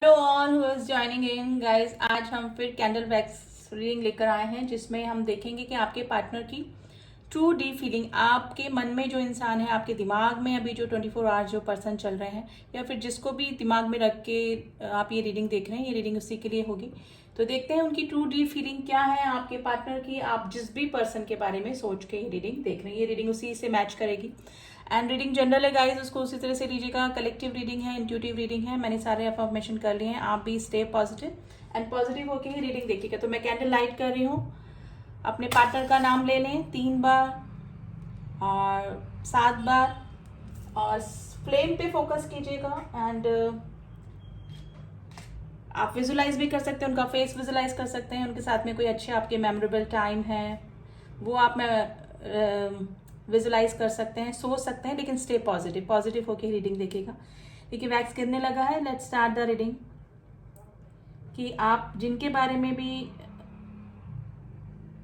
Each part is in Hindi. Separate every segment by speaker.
Speaker 1: Hello all who is joining in guys. आज हम फिर कैंडल वैक्स रीडिंग लेकर आए हैं जिसमें हम देखेंगे कि आपके पार्टनर की ट्रू डी फीलिंग, आपके मन में जो इंसान है, आपके दिमाग में अभी जो 24 आवर्स जो पर्सन चल रहे हैं या फिर जिसको भी दिमाग में रख के आप ये रीडिंग देख रहे हैं, ये रीडिंग उसी के लिए होगी। तो देखते हैं उनकी ट्रू डी फीलिंग क्या है आपके पार्टनर की, आप जिस भी पर्सन के बारे में सोच के ये रीडिंग देख रहे हैं, ये रीडिंग उसी से मैच करेगी। एंड रीडिंग जनरल है गाइस, उसको उसी तरह से लीजिएगा। कलेक्टिव रीडिंग है, इंट्यूटिव रीडिंग है, मैंने सारे अफर्मेशन कर लिए हैं। आप भी स्टे पॉजिटिव एंड पॉजिटिव होकर ही रीडिंग देखिएगा। तो मैं कैंडल लाइट कर रही हूँ। अपने पार्टनर का नाम ले लें 3 बार और 7 बार और फ्लेम पे फोकस कीजिएगा। एंड आप विजुलाइज भी कर सकते हैं, उनका फेस विजुलाइज कर सकते हैं, उनके साथ में कोई अच्छे आपके मेमोरेबल टाइम है वो आप में विजुलाइज कर सकते हैं, सोच सकते हैं, लेकिन स्टे पॉजिटिव, पॉजिटिव होकर रीडिंग देखेगा। देखिए वैक्स गिरने लगा है। Let's start the reading. कि आप जिनके बारे में भी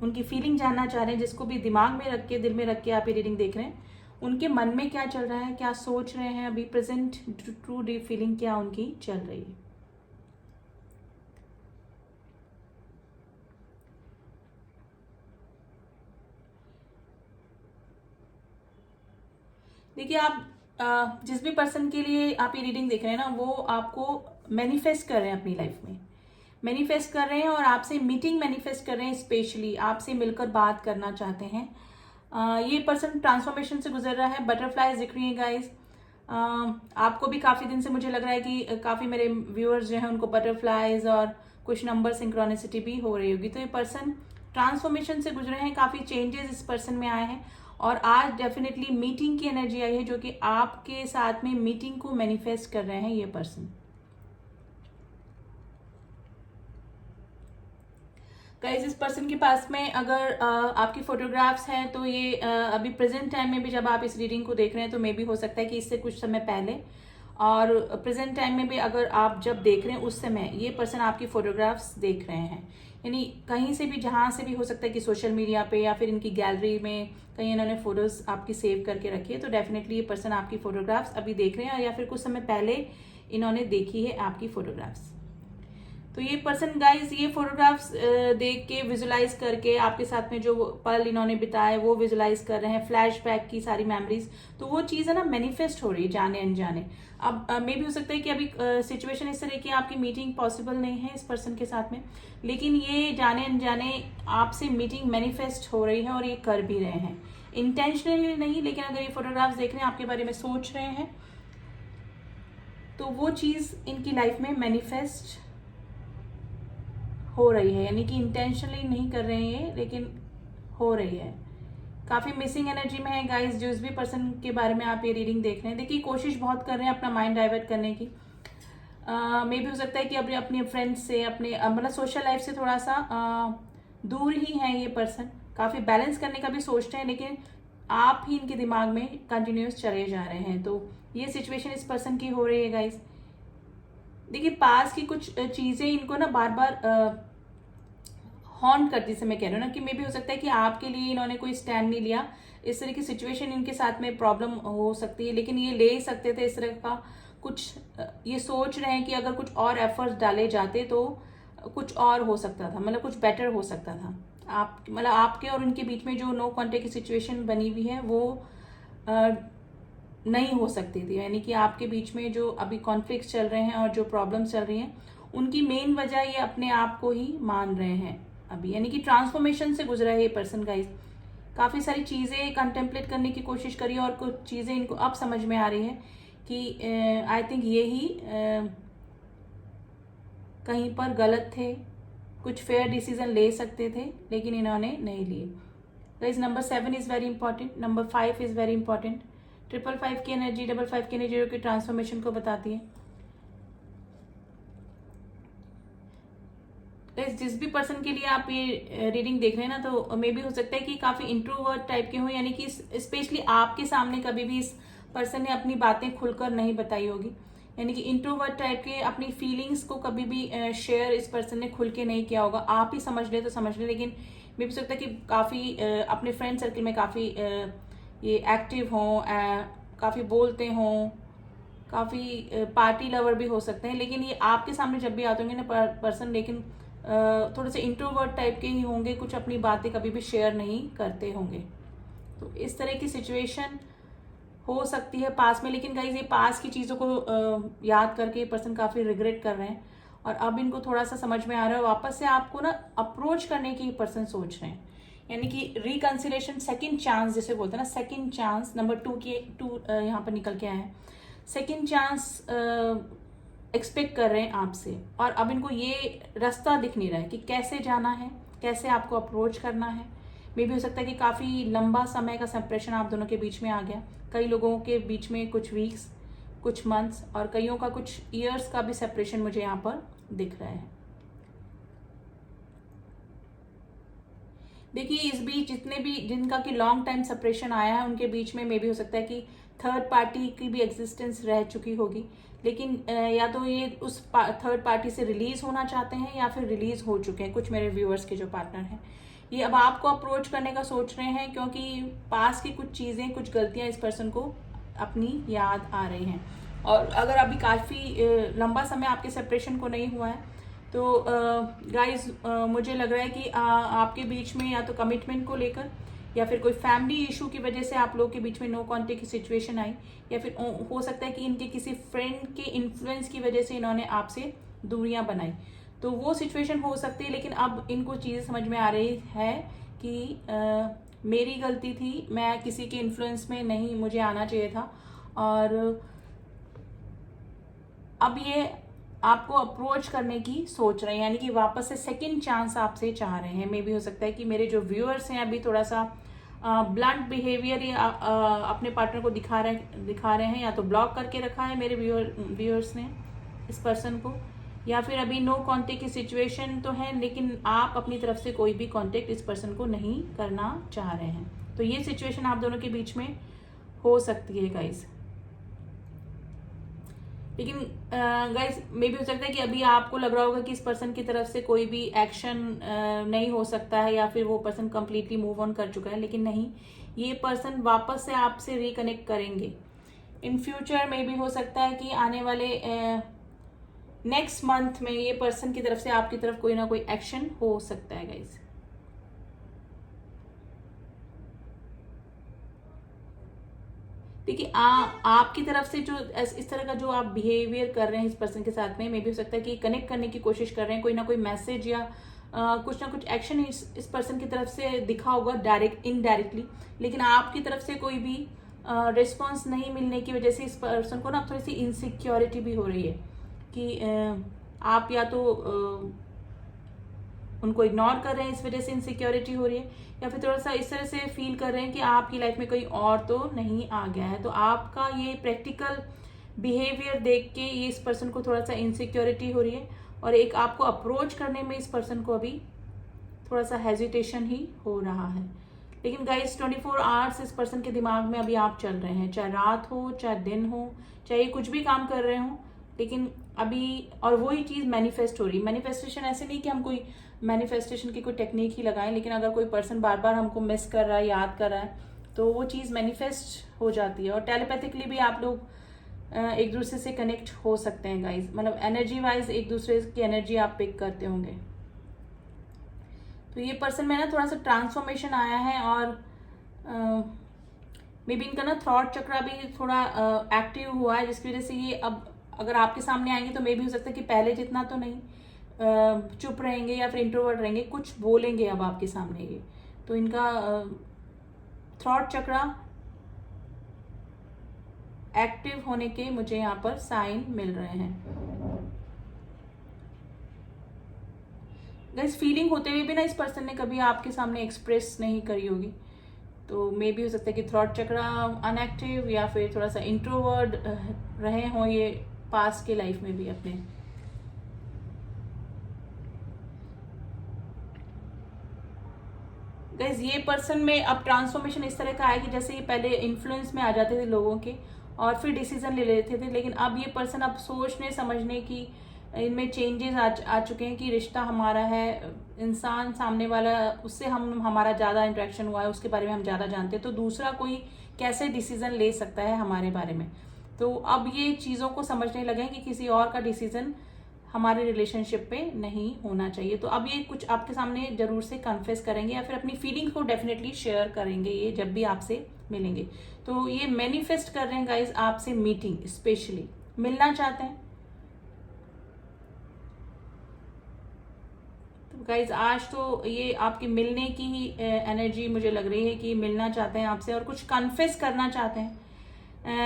Speaker 1: उनकी फीलिंग जानना चाह रहे हैं, जिसको भी दिमाग में रख के, दिल में रख के आप ये रीडिंग देख रहे हैं, उनके मन में क्या चल रहा है, क्या सोच रहे हैं अभी प्रेजेंट, ट्रू डी फीलिंग क्या उनकी चल रही है। देखिए आप जिस भी पर्सन के लिए आप ये रीडिंग देख रहे हैं ना, वो आपको मैनिफेस्ट कर रहे हैं, अपनी लाइफ में मैनिफेस्ट कर रहे हैं और आपसे मीटिंग मैनिफेस्ट कर रहे हैं, स्पेशली आपसे मिलकर बात करना चाहते हैं। ये पर्सन ट्रांसफॉर्मेशन से गुजर रहा है। बटरफ्लाईज दिख रही हैं गाइज। आपको भी काफ़ी दिन से मुझे लग रहा है कि काफ़ी मेरे व्यूअर्स जो हैं उनको बटरफ्लाईज और कुछ नंबर सिंक्रोनिसिटी भी हो रही होगी। तो ये पर्सन ट्रांसफॉर्मेशन से गुजरे हैं, काफ़ी चेंजेस इस पर्सन में आए हैं और आज डेफिनेटली मीटिंग की एनर्जी आई है, जो कि आपके साथ में मीटिंग को मैनिफेस्ट कर रहे हैं ये पर्सन। गाइस इस पर्सन के पास में अगर आपकी फोटोग्राफ्स हैं तो ये अभी प्रेजेंट टाइम में भी जब आप इस रीडिंग को देख रहे हैं तो मे भी हो सकता है कि इससे कुछ समय पहले और प्रेजेंट टाइम में भी अगर आप जब देख रहे हैं उस समय ये पर्सन आपकी फोटोग्राफ्स देख रहे हैं। यानी कहीं से भी, जहां से भी हो सकता है कि सोशल मीडिया पे या फिर इनकी गैलरी में कहीं इन्होंने फोटोज आपकी सेव करके रखी है, तो डेफिनेटली ये पर्सन आपकी फोटोग्राफ्स अभी देख रहे हैं या फिर कुछ समय पहले इन्होंने देखी है आपकी फोटोग्राफ्स। तो ये पर्सन गाइज ये फोटोग्राफ्स देख के, विजुलाइज करके, आपके साथ में जो पल इन्होंने बिताए वो विजुलाइज कर रहे हैं, फ्लैशबैक की सारी मेमोरीज, तो वो चीज़ है ना मैनिफेस्ट हो रही है जाने अनजाने। अब मे भी हो सकता है कि अभी सिचुएशन इस तरह की आपकी मीटिंग पॉसिबल नहीं है इस पर्सन के साथ में, लेकिन ये जाने अनजाने आपसे मीटिंग मैनिफेस्ट हो रही है और ये कर भी रहे हैं, इंटेंशनली नहीं, लेकिन अगर ये फोटोग्राफ्स देख रहे हैं, आपके बारे में सोच रहे हैं, तो वो चीज़ इनकी लाइफ में मैनिफेस्ट हो रही है। यानी कि इंटेंशनली नहीं कर रहे हैं ये, लेकिन हो रही है। काफ़ी मिसिंग एनर्जी में है गाइस जिस भी पर्सन के बारे में आप ये रीडिंग देख रहे हैं। देखिए कोशिश बहुत कर रहे हैं अपना माइंड डाइवर्ट करने की। मे भी हो सकता है कि अपने अपने फ्रेंड्स से, अपने मतलब सोशल लाइफ से थोड़ा सा दूर ही है ये पर्सन। काफ़ी बैलेंस करने का भी सोचते हैं, लेकिन आप ही इनके दिमाग में कंटिन्यूस चले जा रहे हैं। तो ये सिचुएशन इस पर्सन की हो रही है गाइस। देखिए पास की कुछ चीज़ें इनको ना बार बार हॉन्ट करती, से मैं कह रही हूँ ना कि मे भी हो सकता है कि आपके लिए इन्होंने कोई स्टैंड नहीं लिया, इस तरह की सिचुएशन इनके साथ में प्रॉब्लम हो सकती है, लेकिन ये ले ही सकते थे इस तरह का कुछ। ये सोच रहे हैं कि अगर कुछ और एफर्ट्स डाले जाते तो कुछ और हो सकता था, मतलब कुछ बेटर हो सकता था। आप मतलब आपके और उनके बीच में जो नो कॉन्टेक्ट की सिचुएशन बनी हुई है वो नहीं हो सकती थी। यानी कि आपके बीच में जो अभी कॉन्फ्लिक्ट चल रहे हैं और जो प्रॉब्लम्स चल रही हैं, उनकी मेन वजह ये अपने आप को ही मान रहे हैं अभी। यानी कि ट्रांसफॉर्मेशन से गुजरा है ये पर्सन गाइस। काफ़ी सारी चीज़ें कंटेम्पलेट करने की कोशिश करी और कुछ चीज़ें इनको अब समझ में आ रही है कि आई थिंक ये ही कहीं पर गलत थे, कुछ फेयर डिसीजन ले सकते थे लेकिन इन्होंने नहीं लिए। Guys number 7 is very important, number 5 is very important. 555 की एनर्जी, 55 की एनर्जी जो कि ट्रांसफॉर्मेशन को बताती है। जिस भी पर्सन के लिए आप ये रीडिंग देख रहे हैं ना, तो मे भी हो सकता है कि काफी इंट्रोवर्ट टाइप के हों, यानी कि स्पेशली आपके सामने कभी भी इस पर्सन ने अपनी बातें खुलकर नहीं बताई होगी। यानी कि इंट्रोवर्ट टाइप के, अपनी फीलिंग्स को कभी भी शेयर इस पर्सन ने खुल के नहीं किया होगा। आप ही समझ ले तो समझ ले, लेकिन मे भी हो सकता है कि काफी अपने फ्रेंड सर्कल में काफी ये एक्टिव हों, काफी बोलते हों, काफ़ी पार्टी लवर भी हो सकते हैं, लेकिन ये आपके सामने जब भी आते होंगे ना पर्सन, लेकिन थोड़े से इंट्रोवर्ट टाइप के ही होंगे, कुछ अपनी बातें कभी भी शेयर नहीं करते होंगे। तो इस तरह की सिचुएशन हो सकती है पास में। लेकिन गाइस ये पास की चीज़ों को याद करके पर्सन काफ़ी रिग्रेट कर रहे हैं, और अब इनको थोड़ा सा समझ में आ रहा है, वापस से आपको ना अप्रोच करने की पर्सन सोच रहे हैं, यानी कि रिकन्सिलेशन, सेकंड चांस जिसे बोलते हैं ना, सेकंड चांस नंबर 2 यहाँ पर निकल के आए हैं। सेकंड चांस एक्सपेक्ट कर रहे हैं आपसे, और अब इनको ये रास्ता दिख नहीं रहा है कि कैसे जाना है, कैसे आपको अप्रोच करना है। मे भी हो सकता है कि काफ़ी लंबा समय का सेपरेशन आप दोनों के बीच में आ गया, कई लोगों के बीच में कुछ वीक्स, कुछ मंथ्स, और कईयों का कुछ ईयर्स का भी सेपरेशन मुझे यहाँ पर दिख रहा है। देखिए इस बीच जितने भी जिनका कि लॉन्ग टाइम सेपरेशन आया है, उनके बीच में मे भी हो सकता है कि थर्ड पार्टी की भी एग्जिस्टेंस रह चुकी होगी, लेकिन या तो ये उस थर्ड पार्टी से रिलीज होना चाहते हैं या फिर रिलीज हो चुके हैं। कुछ मेरे व्यूअर्स के जो पार्टनर हैं, ये अब आपको अप्रोच करने का सोच रहे हैं, क्योंकि पास की कुछ चीज़ें, कुछ गलतियां इस पर्सन को अपनी याद आ रही हैं। और अगर अभी काफ़ी लंबा समय आपके सेपरेशन को नहीं हुआ है, तो गाइस मुझे लग रहा है कि आपके बीच में या तो कमिटमेंट को लेकर, या फिर कोई फैमिली इशू की वजह से आप लोग के बीच में नो कॉन्टेक्ट की सिचुएशन आई, या फिर हो सकता है कि इनके किसी फ्रेंड के इन्फ्लुएंस की वजह से इन्होंने आपसे दूरियां बनाई, तो वो सिचुएशन हो सकती है। लेकिन अब इनको चीज़ समझ में आ रही है कि मेरी गलती थी, मैं किसी के इन्फ्लुएंस में नहीं, मुझे आना चाहिए था, और अब ये आपको अप्रोच करने की सोच रहे हैं, यानी कि वापस से सेकंड चांस आपसे चाह रहे हैं। मे भी हो सकता है कि मेरे जो व्यूअर्स हैं अभी थोड़ा सा ब्लंट बिहेवियर अपने पार्टनर को दिखा रहे हैं, या तो ब्लॉक करके रखा है मेरे व्यूअर्स ने इस पर्सन को, या फिर अभी नो कांटेक्ट की सिचुएशन तो है, लेकिन आप अपनी तरफ से कोई भी कांटेक्ट इस पर्सन को नहीं करना चाह रहे हैं। तो ये सिचुएशन आप दोनों के बीच में हो सकती है गाइज। लेकिन गाइस मे भी हो सकता है कि अभी आपको लग रहा होगा कि इस पर्सन की तरफ से कोई भी एक्शन नहीं हो सकता है, या फिर वो पर्सन कंप्लीटली मूव ऑन कर चुका है, लेकिन नहीं, ये पर्सन वापस से आपसे रिकनेक्ट करेंगे इन फ्यूचर। में भी हो सकता है कि आने वाले नेक्स्ट मंथ में ये पर्सन की तरफ से आपकी तरफ कोई ना कोई एक्शन हो सकता है गाइस। देखिए आपकी तरफ से जो इस तरह का जो आप बिहेवियर कर रहे हैं इस पर्सन के साथ में, मे भी हो सकता है कि कनेक्ट करने की कोशिश कर रहे हैं, कोई ना कोई मैसेज या कुछ ना कुछ एक्शन इस पर्सन की तरफ से दिखा होगा डायरेक्ट इनडायरेक्टली, लेकिन आपकी तरफ से कोई भी रिस्पॉन्स नहीं मिलने की वजह से इस पर्सन को ना थोड़ी सी इनसिक्योरिटी भी हो रही है कि आप या तो उनको इग्नोर कर रहे हैं, इस वजह से इनसिक्योरिटी हो रही है, या फिर थोड़ा सा इस तरह से फील कर रहे हैं कि आपकी लाइफ में कोई और तो नहीं आ गया है। तो आपका ये प्रैक्टिकल बिहेवियर देख के ये इस पर्सन को थोड़ा सा इनसिक्योरिटी हो रही है, और एक आपको अप्रोच करने में इस पर्सन को अभी थोड़ा सा हेजिटेशन ही हो रहा है। लेकिन गाइस 24 आवर्स इस पर्सन के दिमाग में अभी आप चल रहे हैं, चाहे रात हो चाहे दिन हो, चाहे कुछ भी काम कर रहे हो, लेकिन अभी और वही चीज़ मैनिफेस्ट हो रही है। मैनिफेस्टेशन ऐसे नहीं कि हम कोई मैनिफेस्टेशन की कोई टेक्निक ही लगाएं, लेकिन अगर कोई पर्सन बार बार हमको मिस कर रहा है, याद कर रहा है, तो वो चीज़ मैनिफेस्ट हो जाती है। और टेलीपैथिकली भी आप लोग एक दूसरे से कनेक्ट हो सकते हैं गाइज, मतलब एनर्जी वाइज एक दूसरे की एनर्जी आप पिक करते होंगे। तो ये पर्सन में ना थोड़ा सा ट्रांसफॉर्मेशन आया है, और मे बी इनका ना थॉट चक्र भी थोड़ा एक्टिव हुआ है, जिसकी वजह से ये अब अगर आपके सामने आएंगे तो मे भी हो सकता है कि पहले जितना तो नहीं चुप रहेंगे या फिर इंट्रोवर्ट रहेंगे, कुछ बोलेंगे अब आपके सामने ये। तो इनका थॉट चक्र एक्टिव होने के मुझे यहाँ पर साइन मिल रहे हैं। गाइस फीलिंग होते हुए भी ना इस पर्सन ने कभी आपके सामने एक्सप्रेस नहीं करी होगी, तो मे भी हो सकता है कि थॉट चक्र अनएक्टिव या फिर थोड़ा सा इंट्रोवर्ट रहे हों ये पास के लाइफ में भी अपने। गाइस ये पर्सन में अब ट्रांसफॉर्मेशन इस तरह का है कि जैसे ये पहले इन्फ्लुएंस में आ जाते थे लोगों के और फिर डिसीजन ले लेते थे, लेकिन अब ये पर्सन अब सोचने समझने की इनमें चेंजेस आ चुके हैं कि रिश्ता हमारा है, इंसान सामने वाला उससे हमारा ज़्यादा इंटरेक्शन हुआ है, उसके बारे में हम ज़्यादा जानते हैं, तो दूसरा कोई कैसे डिसीजन ले सकता है हमारे बारे में। तो अब ये चीज़ों को समझने लगे हैं कि किसी और का डिसीजन हमारे रिलेशनशिप पे नहीं होना चाहिए। तो अब ये कुछ आपके सामने जरूर से कन्फेस करेंगे या फिर अपनी फीलिंग को डेफिनेटली शेयर करेंगे ये जब भी आपसे मिलेंगे। तो ये मैनिफेस्ट कर रहे हैं गाइज आपसे मीटिंग, स्पेशली मिलना चाहते हैं। तो गाइज आज तो ये आपके मिलने की ही एनर्जी मुझे लग रही है कि मिलना चाहते हैं आपसे और कुछ कन्फेस करना चाहते हैं।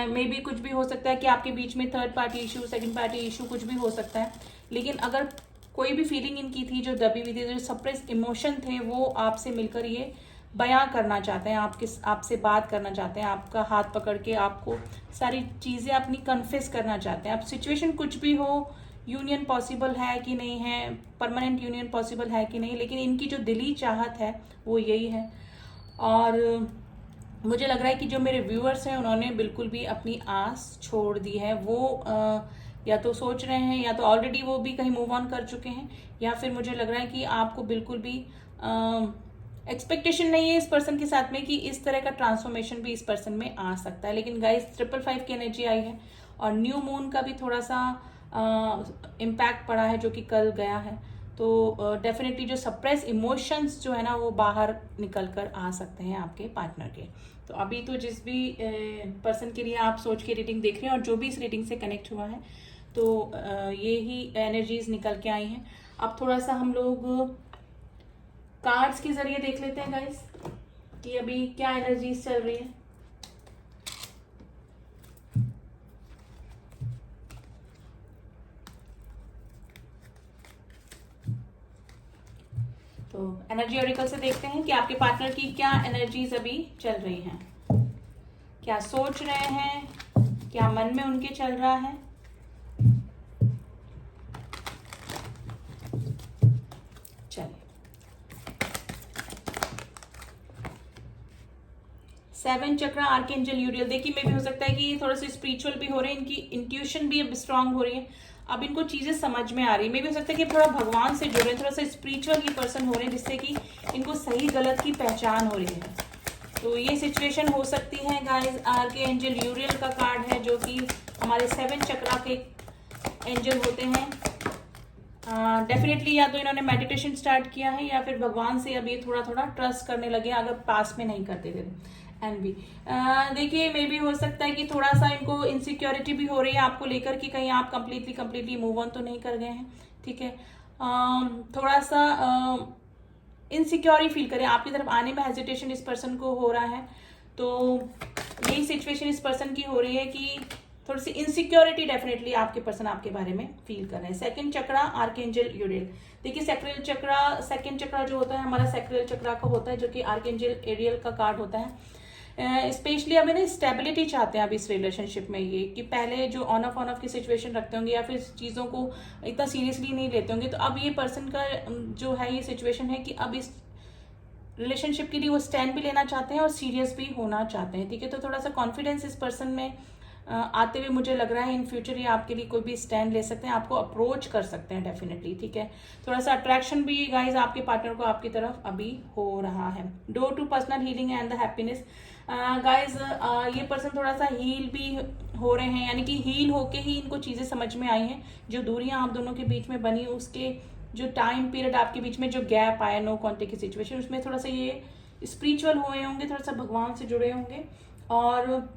Speaker 1: मे बी कुछ भी हो सकता है कि आपके बीच में third party issue, second party issue कुछ भी हो सकता है, लेकिन अगर कोई भी फीलिंग इनकी थी जो दबी हुई थी, जो सप्रेस इमोशन थे, वो आपसे मिलकर ये बयां करना चाहते हैं, आपसे बात करना चाहते हैं, आपका हाथ पकड़ के आपको सारी चीज़ें अपनी कन्फेस करना चाहते हैं। अब सिचुएशन कुछ भी हो, यूनियन पॉसिबल है कि नहीं है, परमानेंट यूनियन पॉसिबल है कि नहीं, लेकिन इनकी जो दिली चाहत है वो यही है। और मुझे लग रहा है कि जो मेरे व्यूअर्स हैं उन्होंने बिल्कुल भी अपनी आस छोड़ दी है। वो या तो सोच रहे हैं या तो ऑलरेडी वो भी कहीं मूव ऑन कर चुके हैं, या फिर मुझे लग रहा है कि आपको बिल्कुल भी एक्सपेक्टेशन नहीं है इस पर्सन के साथ में कि इस तरह का ट्रांसफॉर्मेशन भी इस पर्सन में आ सकता है। लेकिन गाइस 555 की एनर्जी आई है और न्यू मून का भी थोड़ा सा इम्पैक्ट पड़ा है जो कि कल गया है। तो डेफिनेटली जो सप्रेस इमोशंस जो है ना वो बाहर निकल कर आ सकते हैं आपके पार्टनर के। तो अभी तो जिस भी पर्सन के लिए आप सोच के रीडिंग देख रहे हैं और जो भी इस रीडिंग से कनेक्ट हुआ है, तो ये ही एनर्जीज निकल के आई हैं। अब थोड़ा सा हम लोग कार्ड्स के जरिए देख लेते हैं गाइस कि अभी क्या एनर्जीज चल रही है। तो एनर्जी ऑरिकल से देखते हैं कि आपके पार्टनर की क्या एनर्जीज अभी चल रही हैं, क्या सोच रहे हैं, क्या मन में उनके चल रहा है। चलिए 7 चक्रा आर्कएंजल यूरियल। देखिए मे भी हो सकता है कि थोड़ा सा स्पिरिचुअल भी हो रहे हैं, इनकी इंट्यूशन भी अब स्ट्रांग हो रही है, अब इनको चीजें समझ में आ रही है। मे भी हो सकता है कि थोड़ा भगवान से जुड़े, थोड़ा सा स्पिरिचुअल ही पर्सन हो रहे हैं जिससे कि इनको सही गलत की पहचान हो रही है। तो ये सिचुएशन हो सकती है गाइस। आर्कएंजल यूरियल का कार्ड है जो कि हमारे 7 चक्रा के एंजल होते हैं। डेफिनेटली या तो इन्होंने मेडिटेशन स्टार्ट किया है या फिर भगवान से अब ये थोड़ा थोड़ा ट्रस्ट करने लगे, अगर पास में नहीं करते थे। एंड भी देखिए मे भी हो सकता है कि थोड़ा सा इनको इनसिक्योरिटी भी हो रही है आपको लेकर कि कहीं आप कंप्लीटली मूव ऑन तो नहीं कर गए हैं, ठीक है। थोड़ा सा इनसिक्योर ही फील करें, आपकी तरफ आने में हेजिटेशन इस पर्सन को हो रहा है। तो यही सिचुएशन इस पर्सन की हो रही है कि थोड़ी सी इनसिक्योरिटी डेफिनेटली आपके पर्सन आपके बारे में फील कर रहे हैं। सेकंड चक्रा आर्कएंजल यूरियल। देखिए सैक्रल चक्रा, सेकंड चक्रा जो होता है हमारा सैक्रल चक्रा का होता है जो कि आर्कएंजल एरियल का कार्ड होता है। स्पेशली अभी ना स्टेबिलिटी चाहते हैं अब इस रिलेशनशिप में, ये कि पहले जो ऑन ऑफ की सिचुएशन रखते होंगे या फिर चीज़ों को इतना सीरियसली नहीं लेते होंगे, तो अब ये पर्सन का जो है ये सिचुएशन है कि अब इस रिलेशनशिप के लिए वो स्टैंड भी लेना चाहते हैं और सीरियस भी होना चाहते हैं, ठीक है। तो थोड़ा सा कॉन्फिडेंस इस पर्सन में आते हुए मुझे लग रहा है इन फ्यूचर ये आपके लिए कोई भी स्टैंड ले सकते हैं, आपको अप्रोच कर सकते हैं डेफिनेटली, ठीक है। थोड़ा सा अट्रैक्शन भी गाइज आपके पार्टनर को आपकी तरफ अभी हो रहा है। Door to personal healing and the happiness. Guys ये पर्सन थोड़ा सा हील भी हो रहे हैं, यानी कि हील होके ही इनको चीज़ें समझ में आई हैं, जो दूरियां आप दोनों के बीच में बनी उसके जो टाइम पीरियड आपके बीच में जो गैप आया नो कॉन्टेक्ट की सिचुएशन, उसमें थोड़ा सा ये स्पिरिचुअल हुए होंगे, थोड़ा सा भगवान से जुड़े होंगे और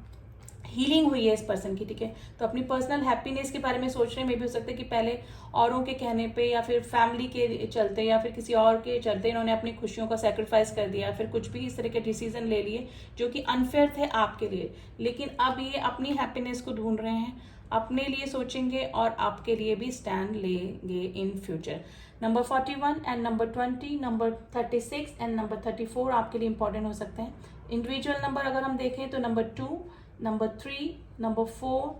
Speaker 1: हीलिंग हुई है इस पर्सन की, ठीक है। तो अपनी पर्सनल हैप्पीनेस के बारे में सोच रहे हैं। मे भी हो सकता है कि पहले औरों के कहने पे या फिर फैमिली के चलते या फिर किसी और के चलते इन्होंने अपनी खुशियों का सेक्रीफाइस कर दिया, फिर कुछ भी इस तरह के डिसीजन ले लिए जो कि अनफेयर थे आपके लिए, लेकिन अब ये अपनी हैप्पीनेस को ढूंढ रहे हैं, अपने लिए सोचेंगे और आपके लिए भी स्टैंड लेंगे in future. Number 41 and number 20, number 36 and number 34 आपके लिए इंपॉर्टेंट हो सकते हैं। इंडिविजुअल नंबर अगर हम देखें तो number 2, number 3, number 4,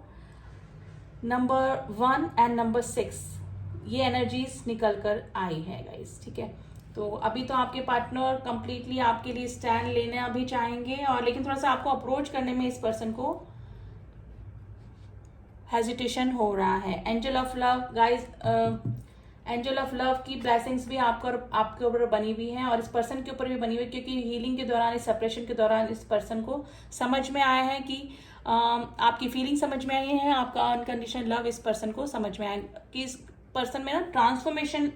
Speaker 1: number 1 and number 6 ये एनर्जीज निकल कर आई है गाइस, ठीक है। तो अभी तो आपके पार्टनर कंप्लीटली आपके लिए स्टैंड लेने अभी चाहेंगे, और लेकिन थोड़ा सा आपको अप्रोच करने में इस पर्सन को हेजिटेशन हो रहा है। Angel of love guys, angel of love की ब्लेसिंग्स भी आपके ऊपर बनी हुई हैं और इस पर्सन के ऊपर भी बनी हुई है, क्योंकि हीलिंग के दौरान, इस सेपरेशन के दौरान इस पर्सन को समझ में आया है कि आपकी फीलिंग समझ में आई है, आपका अनकंडीशनल लव इस पर्सन को समझ में आया कि इस पर्सन में ना ट्रांसफॉर्मेशन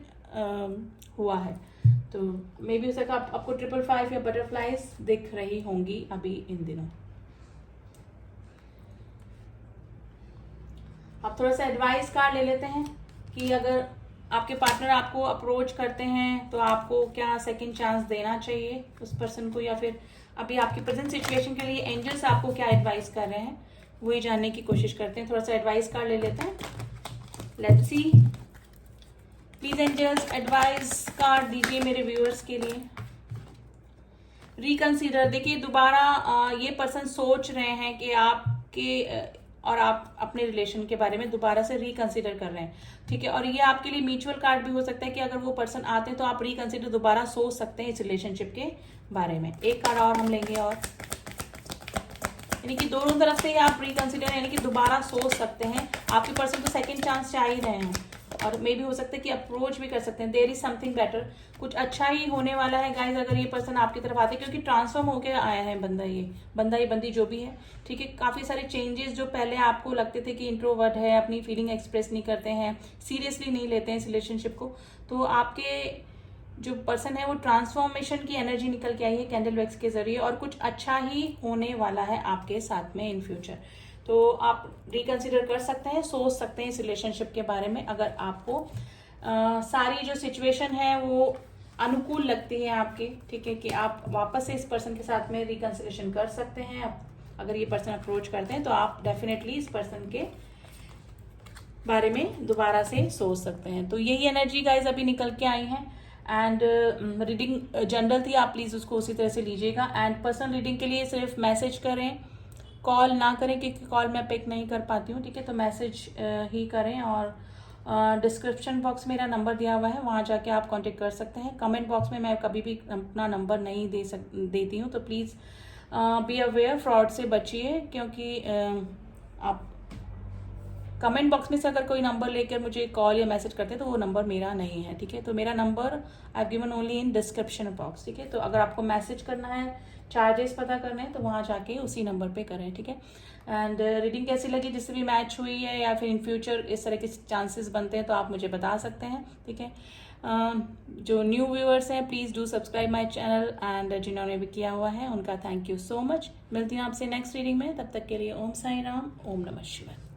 Speaker 1: हुआ है। तो मे बी हो सका आपको 555 या बटरफ्लाइज दिख रही होंगी अभी इन दिनों। आप थोड़ा सा एडवाइस कार्ड ले लेते हैं कि अगर आपके पार्टनर आपको अप्रोच करते हैं तो आपको क्या सेकंड चांस देना चाहिए उस पर्सन को, या फिर अभी आपकी प्रेजेंट सिचुएशन के लिए एंजल्स आपको क्या एडवाइस कर रहे हैं वही जानने की कोशिश करते हैं। थोड़ा सा एडवाइस कार्ड ले लेते हैं। Let's see, please angels advice card दीजिए मेरे व्यूअर्स के लिए। रिकंसीडर, देखिए दोबारा ये पर्सन सोच रहे हैं कि आपके और आप अपने रिलेशन के बारे में दोबारा से रिकंसीडर कर रहे हैं, ठीक है। और ये आपके लिए म्यूचुअल कार्ड भी हो सकता है कि अगर वो पर्सन आते हैं तो आप रिकंसीडर दोबारा सोच सकते हैं इस रिलेशनशिप के बारे में। एक कार्ड और हम लेंगे, और यानी कि दोनों तरफ से आप रिकंसीडर यानी कि दोबारा सोच सकते हैं। आपके पर्सन को सेकंड चांस चाह ही रहे हैं, और मे भी हो सकता है कि अप्रोच भी कर सकते हैं। देयर इज समथिंग बेटर, कुछ अच्छा ही होने वाला है गाइज अगर ये पर्सन आपकी तरफ आते हैं, क्योंकि ट्रांसफॉर्म होकर आया है बंदा ये बंदी जो भी है, ठीक है। काफी सारे चेंजेस जो पहले आपको लगते थे कि इंट्रोवर्ट है, अपनी फीलिंग एक्सप्रेस नहीं करते हैं, सीरियसली नहीं लेते हैं इस रिलेशनशिप को, तो आपके जो पर्सन है वो ट्रांसफॉर्मेशन की एनर्जी निकल के आई है कैंडल वैक्स के जरिए, और कुछ अच्छा ही होने वाला है आपके साथ में इन फ्यूचर। तो आप रिकंसिडर कर सकते हैं, सोच सकते हैं इस रिलेशनशिप के बारे में अगर आपको सारी जो सिचुएशन है वो अनुकूल लगती है आपके, ठीक है, कि आप वापस से इस पर्सन के साथ में रिकंसिलेशन कर सकते हैं। अगर ये पर्सन अप्रोच करते हैं तो आप डेफिनेटली इस पर्सन के बारे में दोबारा से सोच सकते हैं। तो यही एनर्जी गाइज अभी निकल के आई है। एंड रीडिंग जनरल थी, आप प्लीज उसको उसी तरह से लीजिएगा। एंड पर्सनल रीडिंग के लिए सिर्फ मैसेज करें, कॉल ना करें, क्योंकि कॉल मैं पिक नहीं कर पाती हूँ, ठीक है। तो मैसेज ही करें, और डिस्क्रिप्शन बॉक्स मेरा नंबर दिया हुआ है, वहाँ जाके आप कांटेक्ट कर सकते हैं। कमेंट बॉक्स में मैं कभी भी अपना नंबर नहीं देती हूँ, तो प्लीज़ बी अवेयर, फ्रॉड से बचिए, क्योंकि आप कमेंट बॉक्स में से अगर कोई नंबर लेकर मुझे कॉल या मैसेज करते हैं तो वो नंबर मेरा नहीं है, ठीक है। तो मेरा number I have given only in description box, ठीक है। तो अगर आपको मैसेज करना है, चार्जेस पता करने हैं, तो वहाँ जाके उसी नंबर पे करें, ठीक है। एंड रीडिंग कैसी लगी, जिससे भी मैच हुई है या फिर इन फ्यूचर इस तरह के चांसेस बनते हैं तो आप मुझे बता सकते हैं, ठीक है। जो न्यू व्यूअर्स हैं please do subscribe my channel, and जिन्होंने भी किया हुआ है उनका थैंक यू सो मच। मिलती हूँ आपसे नेक्स्ट रीडिंग में, तब तक के लिए ओम साई राम, ओम नमः शिवाय।